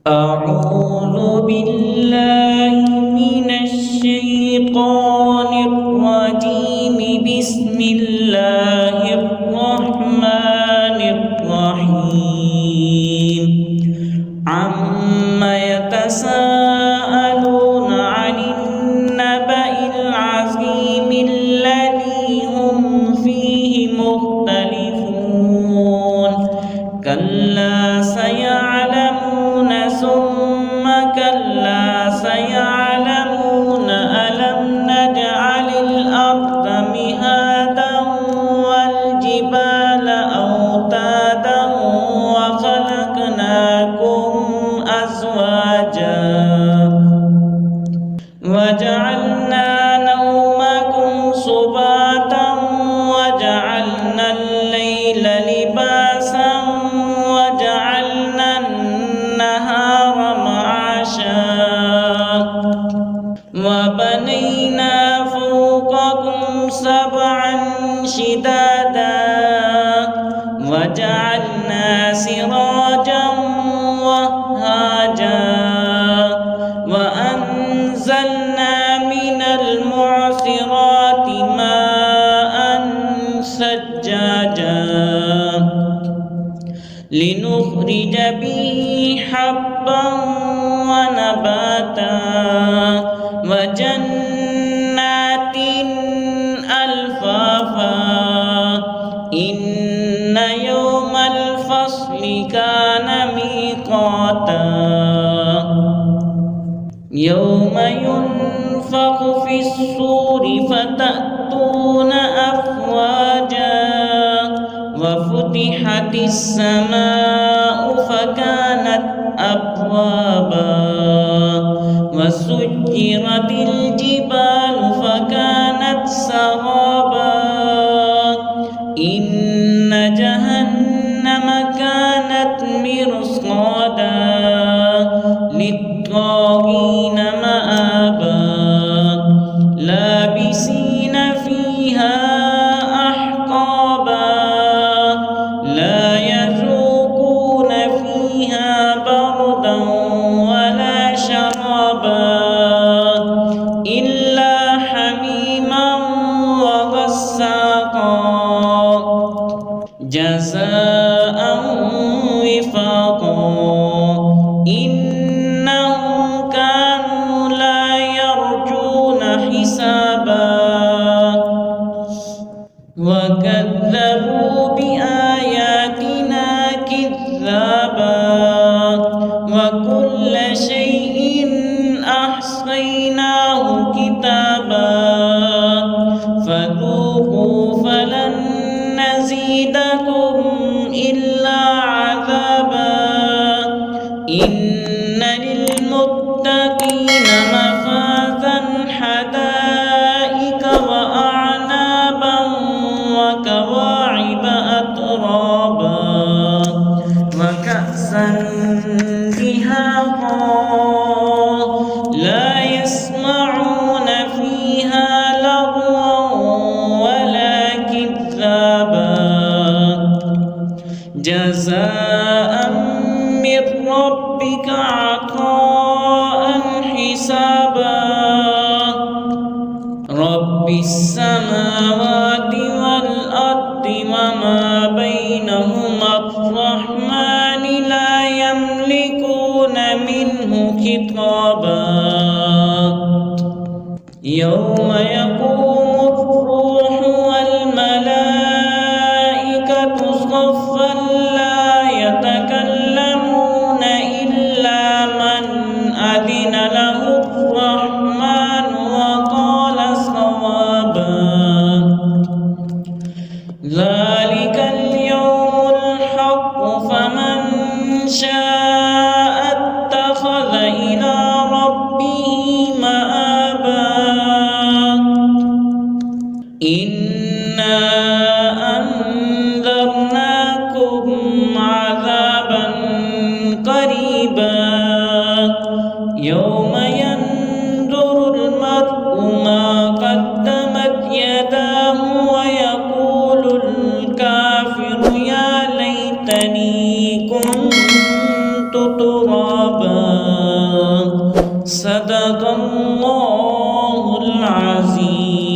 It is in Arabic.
أعوذ بالله من الشيطان الرجيم. بسم الله الرحمن الرحيم. عما يتساءلون عن النبأ العظيم الذي هم فيه مختلفون. كلا سيعلمون ثم كلا سيعلمون ألم نجعل الأرض مهادا والجبال أوتادا وخلقناكم أزواجا وجعلنا نومكم سباتا وجعلنا الليل لباسا وجعلنا النهار معاشا وبنينا فوقكم سبعا شدادا وجعلنا سراجا وهاجا وأنزلنا من المعصرات ماء ثجاجا لنخرج به حبا ونباتا وجنات ألفافا إن يوم الفصل كان ميقاتا يوم ينفخ في الصور فتأتون أفواجا وفتحت السماء فكانت أبوابا وسجرت الجبال فكانت سرابا إن جهنم كانت مرصادا للطاغين مآبا لابسين فيها أحقابا لا يذوقون فيها بردا ولا شرابا إلا حميما وغساقا جزاء وفاقا إنهم كانوا لا يرجون حسابا وكذبوا بآياتنا كذابا وكل شيء أحصيناه كتابا فذوقوا فلن نزيدكم إلا عذابا إن للمتقين مفازا حدائق وأعنابا وكواعب أترابا وكأسا دهاقا لا يسمعون فيها لغوا ولا كذابا جزاء من ربك عطاء حسابا رب السماوات والأرض وما بينهما الرحمن لا يملكون منه خطابا يوم يقوم الروح والملائكة صفا لا يتكلمون إلا من أذن له الرحمن وقال صوابا ذلك اليوم الحق فمن شاء اتخذ إلى ربه مآبا إنا أنذرناكم عذابا قريبا يوم ينظر المرء ما قدمت يداه ويقول الكافر يا ليتني كنت ترابا. صدق الله العظيم.